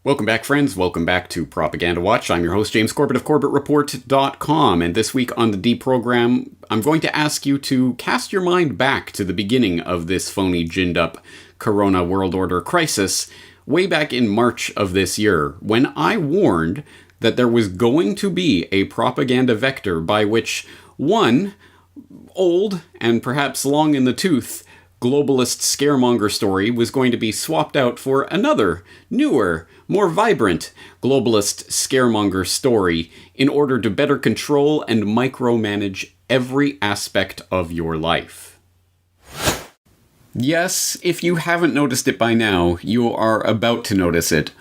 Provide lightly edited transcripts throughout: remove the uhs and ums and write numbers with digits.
Welcome back, friends. Welcome back to Propaganda Watch. I'm your host, James Corbett of CorbettReport.com, and this week on the D program, I'm going to ask you to cast your mind back to the beginning of this phony, ginned-up Corona World Order crisis, way back in March of this year, when I warned that there was going to be a propaganda vector by which one old and perhaps long in the tooth globalist scaremonger story was going to be swapped out for another, newer, more vibrant globalist scaremonger story in order to better control and micromanage every aspect of your life. Yes, if you haven't noticed it by now, you are about to notice it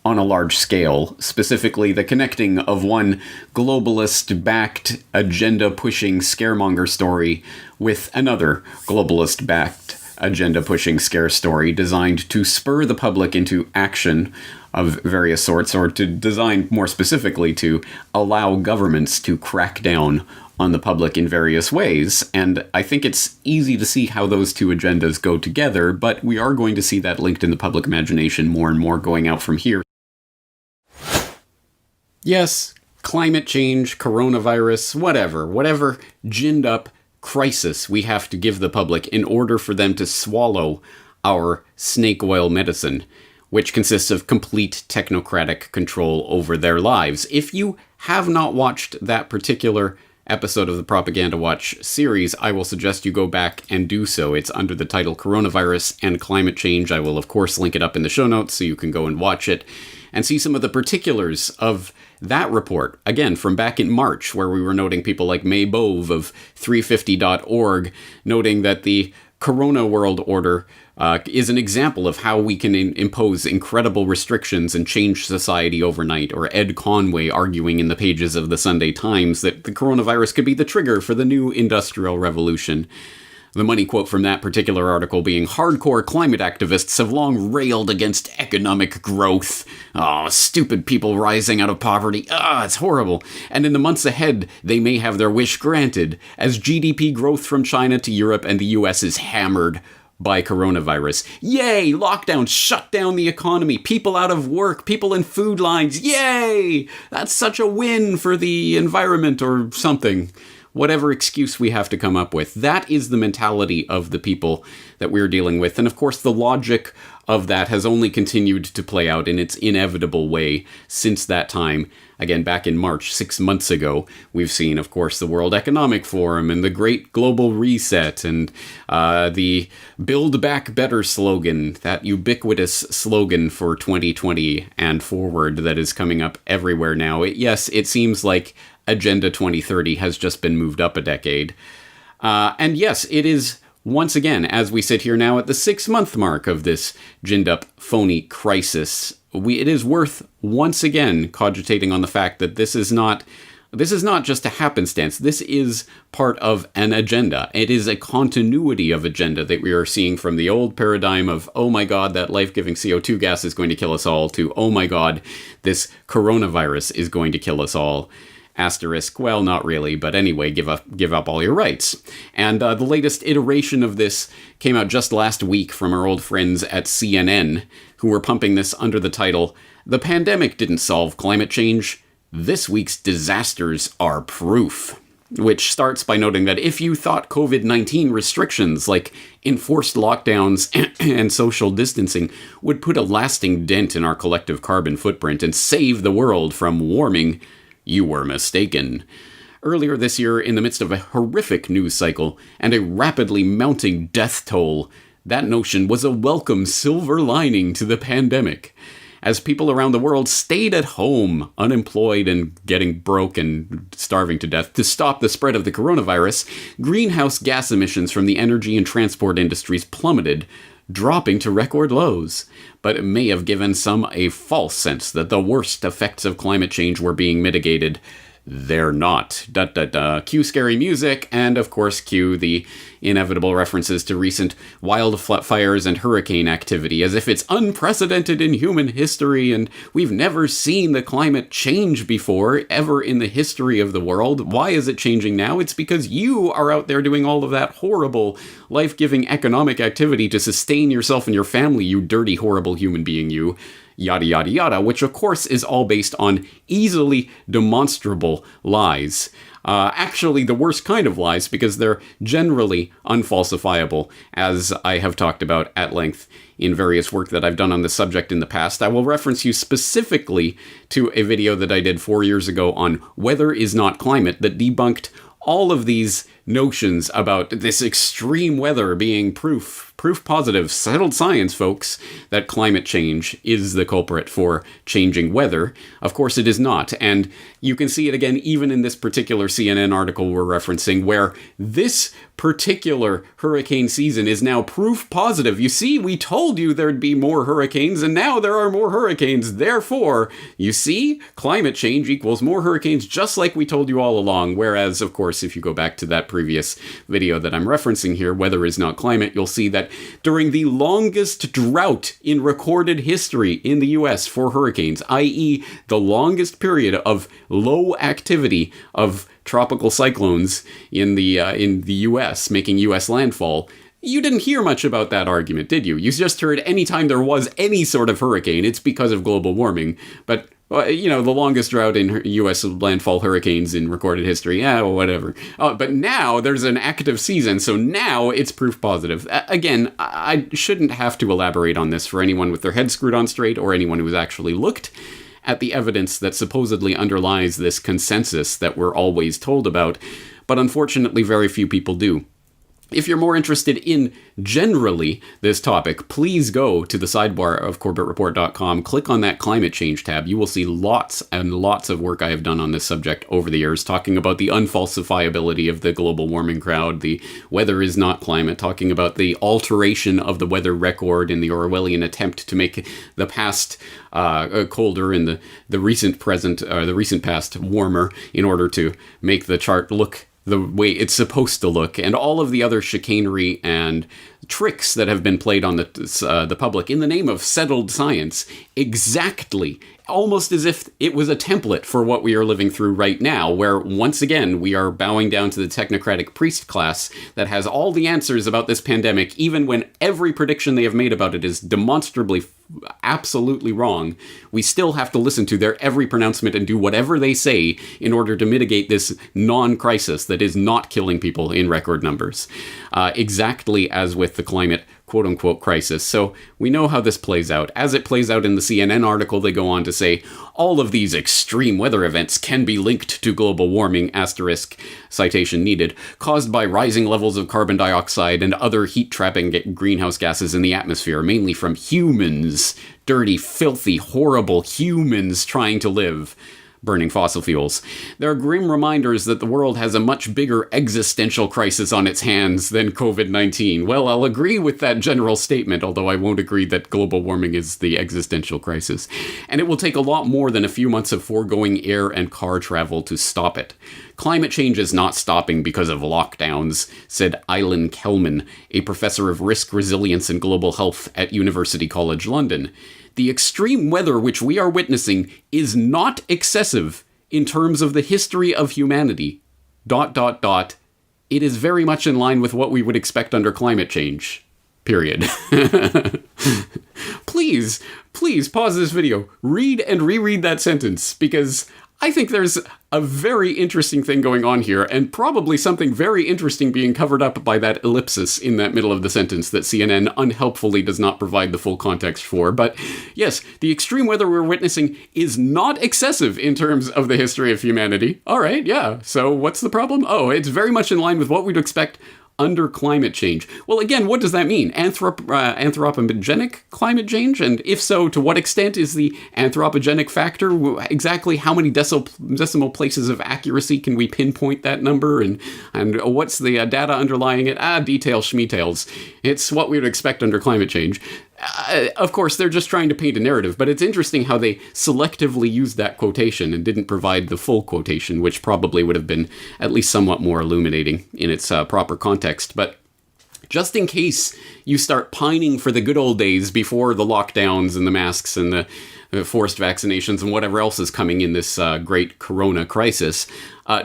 on a large scale, specifically the connecting of one globalist-backed, agenda-pushing scaremonger story with another globalist-backed, agenda-pushing scare story designed to spur the public into action of various sorts, or to design more specifically to allow governments to crack down on the public in various ways. And I think it's easy to see how those two agendas go together, but we are going to see that linked in the public imagination more and more going out from here. Yes, climate change, coronavirus, whatever ginned up crisis we have to give the public in order for them to swallow our snake oil medicine, which consists of complete technocratic control over their lives. If you have not watched that particular episode of the Propaganda Watch series, I will suggest you go back and do so. It's under the title Coronavirus and Climate Change. I will, of course, link it up in the show notes so you can go and watch it and see some of the particulars of that report, again, from back in March, where we were noting people like May Bove of 350.org, noting that the Corona World Order is an example of how we can impose incredible restrictions and change society overnight, or Ed Conway arguing in the pages of the Sunday Times that the coronavirus could be the trigger for the new industrial revolution. The money quote from that particular article being, "Hardcore climate activists have long railed against economic growth. Oh, stupid people rising out of poverty. It's horrible. And in the months ahead, they may have their wish granted, as GDP growth from China to Europe and the US is hammered by coronavirus. Yay! Lockdown shut down the economy. People out of work. People in food lines. Yay! That's such a win for the environment," or something. Whatever excuse we have to come up with. That is the mentality of the people that we're dealing with. And of course, the logic of that has only continued to play out in its inevitable way since that time. Again, back in March, 6 months ago, we've seen, of course, the World Economic Forum and the Great Global Reset and the Build Back Better slogan, that ubiquitous slogan for 2020 and forward that is coming up everywhere now. Yes, it seems like Agenda 2030 has just been moved up a decade. And yes, it is, once again, as we sit here now at the 6-month mark of this ginned-up phony crisis, it is worth once again cogitating on the fact that this is not just a happenstance. This is part of an agenda. It is a continuity of agenda that we are seeing from the old paradigm of, oh my god, that life-giving CO2 gas is going to kill us all, to, oh my god, this coronavirus is going to kill us all. Asterisk, well, not really, but anyway, give up all your rights. And the latest iteration of this came out just last week from our old friends at CNN, who were pumping this under the title, "The pandemic didn't solve climate change. This week's disasters are proof." Which starts by noting that if you thought COVID-19 restrictions like enforced lockdowns and social distancing would put a lasting dent in our collective carbon footprint and save the world from warming, you were mistaken. Earlier this year, in the midst of a horrific news cycle and a rapidly mounting death toll, that notion was a welcome silver lining to the pandemic. As people around the world stayed at home, unemployed and getting broke and starving to death, to stop the spread of the coronavirus, greenhouse gas emissions from the energy and transport industries plummeted, dropping to record lows. But it may have given some a false sense that the worst effects of climate change were being mitigated. They're not. Cue scary music, and of course cue the inevitable references to recent wildfires and hurricane activity, as if it's unprecedented in human history, and we've never seen the climate change before, ever in the history of the world. Why is it changing now? It's because you are out there doing all of that horrible, life-giving economic activity to sustain yourself and your family, you dirty, horrible human being, you. yada, yada, yada, which of course is all based on easily demonstrable lies. Actually, the worst kind of lies, because they're generally unfalsifiable, as I have talked about at length in various work that I've done on this subject in the past. I will reference you specifically to a video that I did 4 years ago on weather is not climate that debunked all of these notions about this extreme weather being proof positive, settled science, folks, that climate change is the culprit for changing weather. Of course, it is not. And you can see it again even in this particular CNN article we're referencing, where this particular hurricane season is now proof positive. You see, we told you there'd be more hurricanes, and now there are more hurricanes. Therefore, you see, climate change equals more hurricanes, just like we told you all along. Whereas, of course, if you go back to that previous video that I'm referencing here, Weather is Not Climate, you'll see that during the longest drought in recorded history in the US for hurricanes, i.e. the longest period of low activity of tropical cyclones in the US, making US landfall, you didn't hear much about that argument, did you? You just heard anytime there was any sort of hurricane, it's because of global warming. But the longest drought in U.S. landfall hurricanes in recorded history. Yeah, well, whatever. But now there's an active season, so now it's proof positive. Again, I shouldn't have to elaborate on this for anyone with their head screwed on straight or anyone who's actually looked at the evidence that supposedly underlies this consensus that we're always told about. But unfortunately, very few people do. If you're more interested in generally this topic, please go to the sidebar of CorbettReport.com, click on that climate change tab. You will see lots and lots of work I have done on this subject over the years, talking about the unfalsifiability of the global warming crowd, the weather is not climate, talking about the alteration of the weather record in the Orwellian attempt to make the past colder and the recent past warmer in order to make the chart look the way it's supposed to look, and all of the other chicanery and tricks that have been played on the public in the name of settled science, exactly, almost as if it was a template for what we are living through right now, where once again we are bowing down to the technocratic priest class that has all the answers about this pandemic, even when every prediction they have made about it is demonstrably absolutely wrong. We still have to listen to their every pronouncement and do whatever they say in order to mitigate this non-crisis that is not killing people in record numbers. Exactly as with the climate quote-unquote crisis. So we know how this plays out. As it plays out in the CNN article, they go on to say, all of these extreme weather events can be linked to global warming, asterisk, citation needed, caused by rising levels of carbon dioxide and other heat-trapping greenhouse gases in the atmosphere, mainly from humans. Dirty, filthy, horrible humans trying to live. Burning fossil fuels. There are grim reminders that the world has a much bigger existential crisis on its hands than COVID-19. Well, I'll agree with that general statement, although I won't agree that global warming is the existential crisis. And it will take a lot more than a few months of foregoing air and car travel to stop it. Climate change is not stopping because of lockdowns, said Eileen Kelman, a professor of risk resilience and global health at University College London. The extreme weather which we are witnessing is not excessive in terms of the history of humanity. ... It is very much in line with what we would expect under climate change. Period. Please pause this video, read and reread that sentence, because I think there's a very interesting thing going on here, and probably something very interesting being covered up by that ellipsis in that middle of the sentence that CNN unhelpfully does not provide the full context for. But yes, the extreme weather we're witnessing is not excessive in terms of the history of humanity. All right, yeah. So what's the problem? Oh, it's very much in line with what we'd expect under climate change. Well, again, what does that mean? Anthropogenic climate change? And if so, to what extent is the anthropogenic factor? Exactly how many decimal places of accuracy can we pinpoint that number? And what's the data underlying it? Details, schmetails. It's what we would expect under climate change. Of course, they're just trying to paint a narrative, but it's interesting how they selectively used that quotation and didn't provide the full quotation, which probably would have been at least somewhat more illuminating in its proper context. But just in case you start pining for the good old days before the lockdowns and the masks and the forced vaccinations and whatever else is coming in this great corona crisis,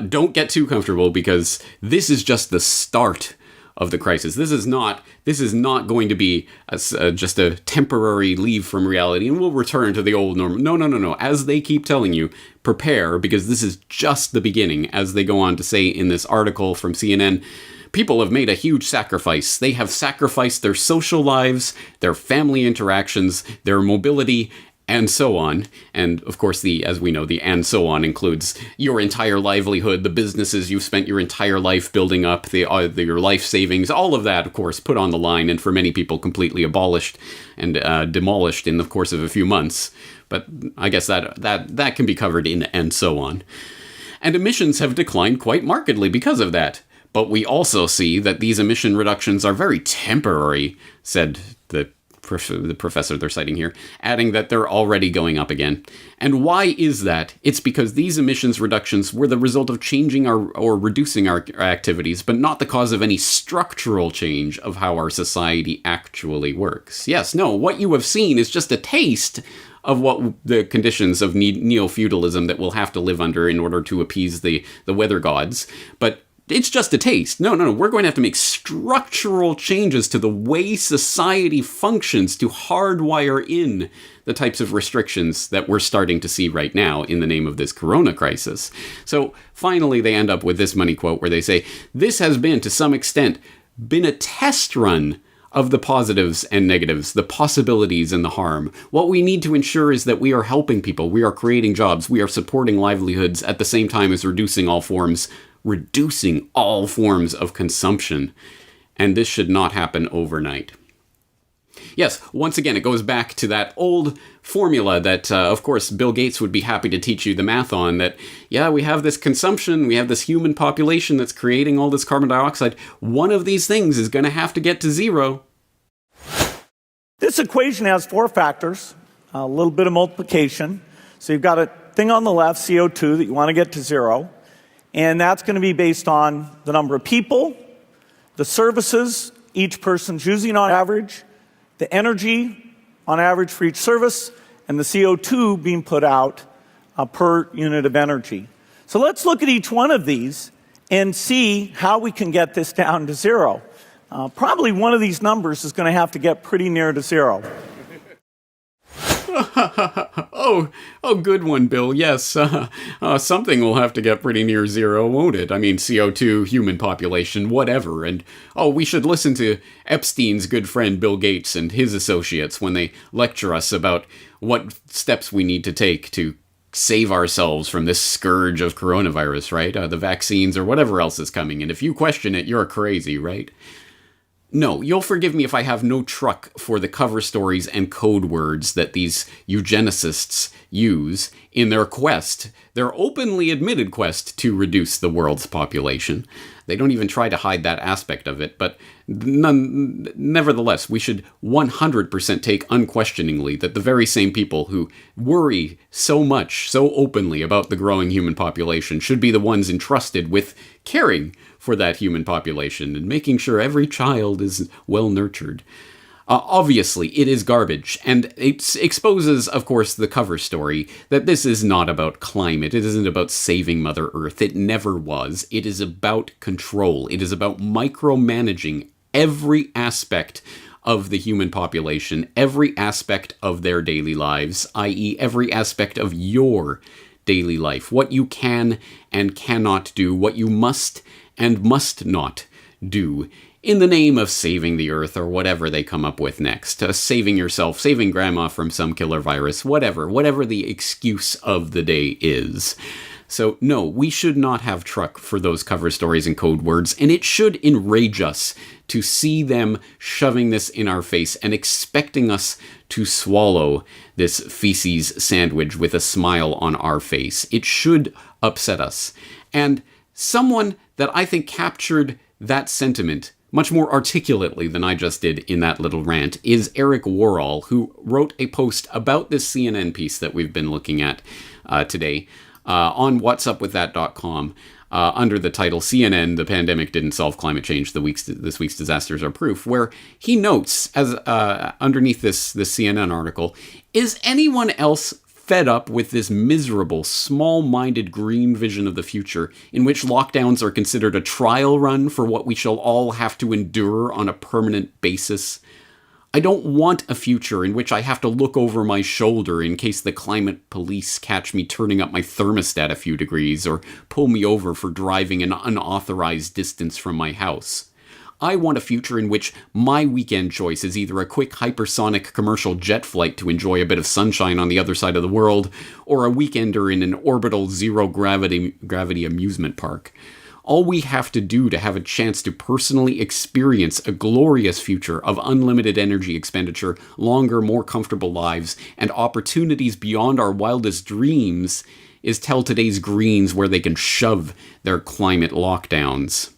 don't get too comfortable, because this is just the start of the crisis. This is not going to be just a temporary leave from reality and we'll return to the old normal. No. As they keep telling you, prepare, because this is just the beginning. As they go on to say in this article from CNN, people have made a huge sacrifice. They have sacrificed their social lives, their family interactions, their mobility, and so on. And of course, as we know, the and so on includes your entire livelihood, the businesses you've spent your entire life building up, your life savings, all of that, of course, put on the line, and for many people, completely abolished and demolished in the course of a few months. But I guess that can be covered in and so on. And emissions have declined quite markedly because of that. But we also see that these emission reductions are very temporary, said the professor they're citing here, adding that they're already going up again. And why is that? It's because these emissions reductions were the result of changing or reducing our activities, but not the cause of any structural change of how our society actually works. Yes, no, what you have seen is just a taste of what the conditions of neo-feudalism that we'll have to live under in order to appease the weather gods. But it's just a taste. No. We're going to have to make structural changes to the way society functions to hardwire in the types of restrictions that we're starting to see right now in the name of this corona crisis. So finally, they end up with this money quote where they say, "This has been, to some extent, been a test run of the positives and negatives, the possibilities and the harm. What we need to ensure is that we are helping people, we are creating jobs, we are supporting livelihoods at the same time as reducing all forms of consumption. And this should not happen overnight." Yes, once again, it goes back to that old formula that, of course, Bill Gates would be happy to teach you the math on, that, yeah, we have this consumption, we have this human population that's creating all this carbon dioxide. One of these things is going to have to get to zero. This equation has four factors, a little bit of multiplication. So you've got a thing on the left, CO2, that you want to get to zero. And that's going to be based on the number of people, the services each person's using on average, the energy on average for each service, and the CO2 being put out per unit of energy. So let's look at each one of these and see how we can get this down to zero. Probably one of these numbers is going to have to get pretty near to zero. Oh, good one, Bill. Yes, something will have to get pretty near zero, won't it? I mean, CO2, human population, whatever. And, we should listen to Epstein's good friend Bill Gates and his associates when they lecture us about what steps we need to take to save ourselves from this scourge of coronavirus, right? The vaccines or whatever else is coming. And if you question it, you're crazy, right? No, you'll forgive me if I have no truck for the cover stories and code words that these eugenicists use in their quest, their openly admitted quest to reduce the world's population. They don't even try to hide that aspect of it, but nevertheless, we should 100% take unquestioningly that the very same people who worry so much, so openly about the growing human population should be the ones entrusted with caring for that human population and making sure every child is well nurtured. Obviously, it is garbage, and it exposes, of course, the cover story that this is not about climate. It isn't about saving Mother Earth. It never was. It is about control. It is about micromanaging every aspect of the human population, every aspect of their daily lives, i.e., every aspect of your daily life, what you can and cannot do, what you must and must not do, in the name of saving the Earth or whatever they come up with next. Saving yourself, saving grandma from some killer virus, whatever the excuse of the day is. So no, we should not have truck for those cover stories and code words, and it should enrage us to see them shoving this in our face and expecting us to swallow this feces sandwich with a smile on our face. It should upset us. And someone that I think captured that sentiment much more articulately than I just did in that little rant is Eric Worrall, who wrote a post about this CNN piece that we've been looking at today on whatsupwiththat.com under the title CNN, The Pandemic Didn't Solve Climate Change, This Week's Disasters Are Proof, where he notes, as underneath this CNN article, is anyone else fed up with this miserable, small-minded green vision of the future in which lockdowns are considered a trial run for what we shall all have to endure on a permanent basis. I don't want a future in which I have to look over my shoulder in case the climate police catch me turning up my thermostat a few degrees or pull me over for driving an unauthorized distance from my house. I want a future in which my weekend choice is either a quick hypersonic commercial jet flight to enjoy a bit of sunshine on the other side of the world, or a weekender in an orbital zero-gravity amusement park. All we have to do to have a chance to personally experience a glorious future of unlimited energy expenditure, longer, more comfortable lives, and opportunities beyond our wildest dreams is tell today's Greens where they can shove their climate lockdowns.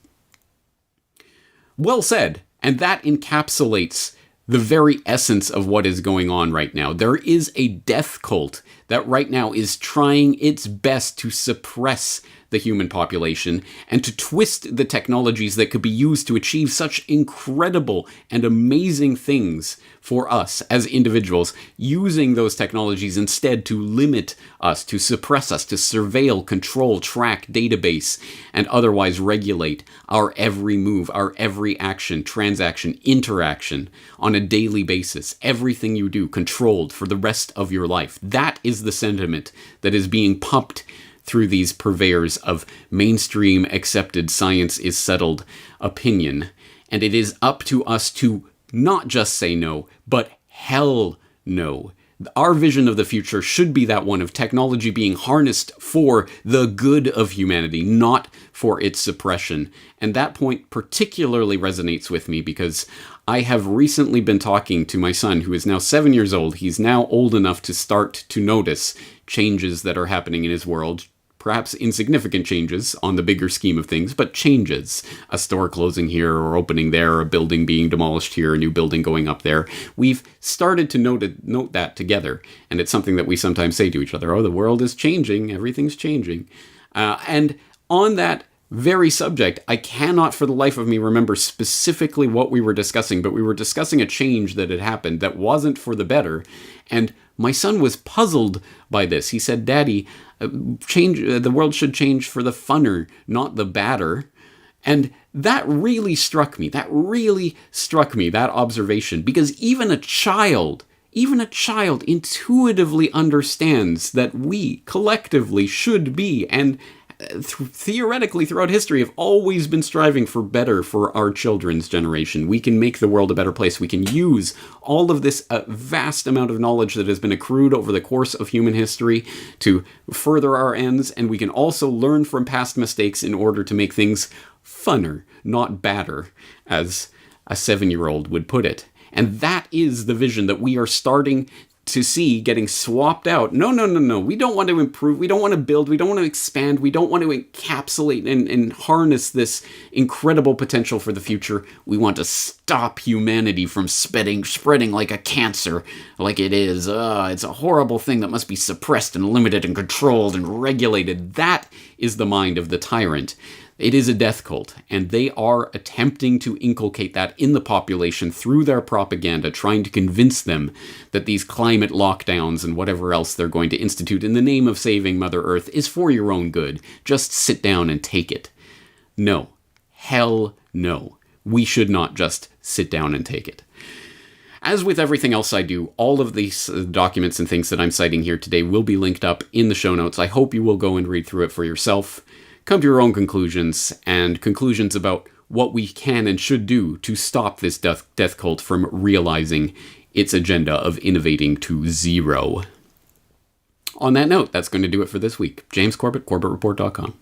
Well said, and that encapsulates the very essence of what is going on right now. There is a death cult that right now is trying its best to suppress the human population and to twist the technologies that could be used to achieve such incredible and amazing things for us as individuals, using those technologies instead to limit us, to suppress us, to surveil, control, track, database, and otherwise regulate our every move, our every action, transaction, interaction on a daily basis. Everything you do controlled for the rest of your life. That is the sentiment that is being pumped through these purveyors of mainstream accepted science is settled opinion. And it is up to us to not just say no, but hell no. Our vision of the future should be that one of technology being harnessed for the good of humanity, not for its suppression. And that point particularly resonates with me because I have recently been talking to my son, who is now 7 years old. He's now old enough to start to notice changes that are happening in his world. Perhaps insignificant changes on the bigger scheme of things, but changes. A store closing here or opening there, a building being demolished here, a new building going up there. We've started to note that together, and it's something that we sometimes say to each other, oh, the world is changing, everything's changing. And on that very subject, I cannot for the life of me remember specifically what we were discussing, but we were discussing a change that had happened that wasn't for the better, and my son was puzzled by this. He said, Daddy, the world should change for the funner, not the badder. And that really struck me. That observation, because even a child intuitively understands that we collectively should be, and theoretically throughout history have always been striving for better for our children's generation. We can make the world a better place. We can use all of this vast amount of knowledge that has been accrued over the course of human history to further our ends, and we can also learn from past mistakes in order to make things funner, not badder, as a 7-year-old would put it. And that is the vision that we are starting to see getting swapped out. No. We don't want to improve. We don't want to build. We don't want to expand. We don't want to encapsulate and harness this incredible potential for the future. We want to stop humanity from spreading like a cancer, like it is. It's a horrible thing that must be suppressed and limited and controlled and regulated. That is the mind of the tyrant. It is a death cult, and they are attempting to inculcate that in the population through their propaganda, trying to convince them that these climate lockdowns and whatever else they're going to institute in the name of saving Mother Earth is for your own good. Just sit down and take it. No. Hell no. We should not just sit down and take it. As with everything else I do, all of these documents and things that I'm citing here today will be linked up in the show notes. I hope you will go and read through it for yourself. Come to your own conclusions, and conclusions about what we can and should do to stop this death cult from realizing its agenda of innovating to zero. On that note, that's going to do it for this week. James Corbett, CorbettReport.com.